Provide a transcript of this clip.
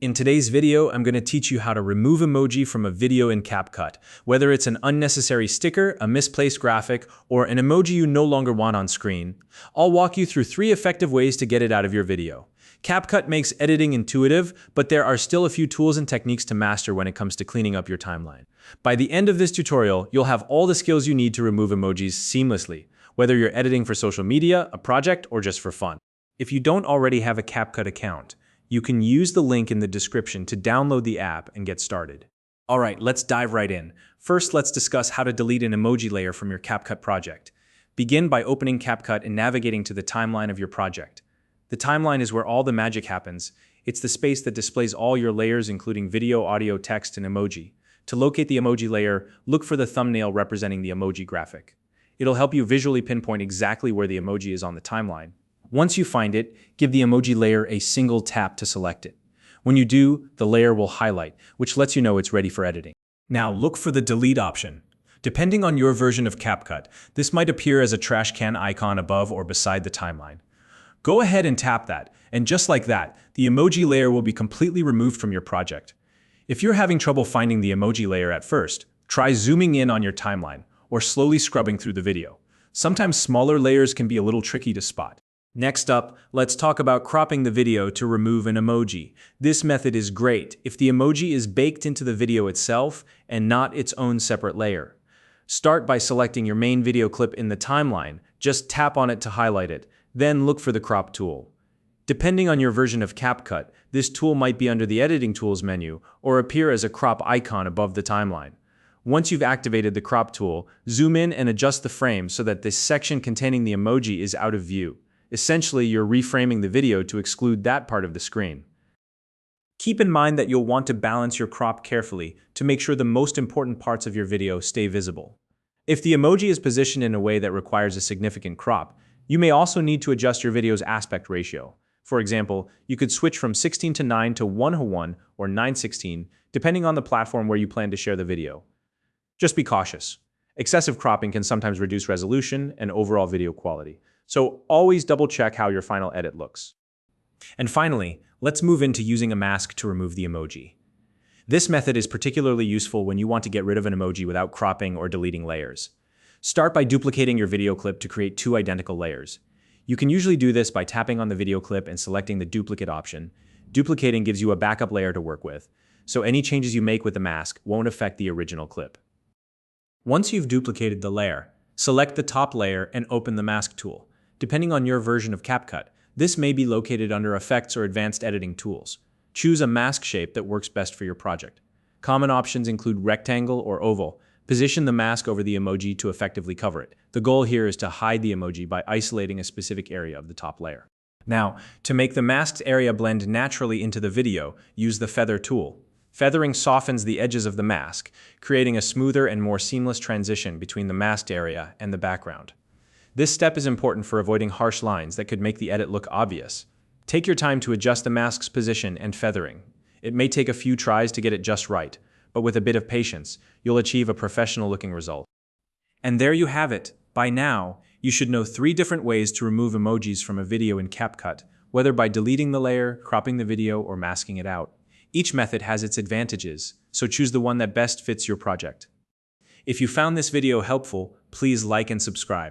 In today's video, I'm going to teach you how to remove emoji from a video in CapCut, whether it's an unnecessary sticker, a misplaced graphic, or an emoji you no longer want on screen. I'll walk you through 3 effective ways to get it out of your video. CapCut makes editing intuitive, but there are still a few tools and techniques to master when it comes to cleaning up your timeline. By the end of this tutorial, you'll have all the skills you need to remove emojis seamlessly, whether you're editing for social media, a project, or just for fun. If you don't already have a CapCut account, you can use the link in the description to download the app and get started. Alright, let's dive right in. First, let's discuss how to delete an emoji layer from your CapCut project. Begin by opening CapCut and navigating to the timeline of your project. The timeline is where all the magic happens. It's the space that displays all your layers, including video, audio, text, and emoji. To locate the emoji layer, look for the thumbnail representing the emoji graphic. It'll help you visually pinpoint exactly where the emoji is on the timeline. Once you find it, give the emoji layer a single tap to select it. When you do, the layer will highlight, which lets you know it's ready for editing. Now look for the delete option. Depending on your version of CapCut, this might appear as a trash can icon above or beside the timeline. Go ahead and tap that, and just like that, the emoji layer will be completely removed from your project. If you're having trouble finding the emoji layer at first, try zooming in on your timeline or slowly scrubbing through the video. Sometimes smaller layers can be a little tricky to spot. Next up, let's talk about cropping the video to remove an emoji. This method is great if the emoji is baked into the video itself and not its own separate layer. Start by selecting your main video clip in the timeline. Just tap on it to highlight it, then look for the crop tool. Depending on your version of CapCut, this tool might be under the Editing Tools menu or appear as a crop icon above the timeline. Once you've activated the crop tool, zoom in and adjust the frame so that this section containing the emoji is out of view. Essentially, you're reframing the video to exclude that part of the screen. Keep in mind that you'll want to balance your crop carefully to make sure the most important parts of your video stay visible. If the emoji is positioned in a way that requires a significant crop, you may also need to adjust your video's aspect ratio. For example, you could switch from 16:9 to 1:1 or 9:16, depending on the platform where you plan to share the video. Just be cautious. Excessive cropping can sometimes reduce resolution and overall video quality. So always double check how your final edit looks. And finally, let's move into using a mask to remove the emoji. This method is particularly useful when you want to get rid of an emoji without cropping or deleting layers. Start by duplicating your video clip to create 2 identical layers. You can usually do this by tapping on the video clip and selecting the duplicate option. Duplicating gives you a backup layer to work with, so any changes you make with the mask won't affect the original clip. Once you've duplicated the layer, select the top layer and open the mask tool. Depending on your version of CapCut, this may be located under Effects or Advanced Editing Tools. Choose a mask shape that works best for your project. Common options include rectangle or oval. Position the mask over the emoji to effectively cover it. The goal here is to hide the emoji by isolating a specific area of the top layer. Now, to make the masked area blend naturally into the video, use the Feather tool. Feathering softens the edges of the mask, creating a smoother and more seamless transition between the masked area and the background. This step is important for avoiding harsh lines that could make the edit look obvious. Take your time to adjust the mask's position and feathering. It may take a few tries to get it just right, but with a bit of patience, you'll achieve a professional-looking result. And there you have it. By now, you should know 3 different ways to remove emojis from a video in CapCut, whether by deleting the layer, cropping the video, or masking it out. Each method has its advantages, so choose the one that best fits your project. If you found this video helpful, please like and subscribe.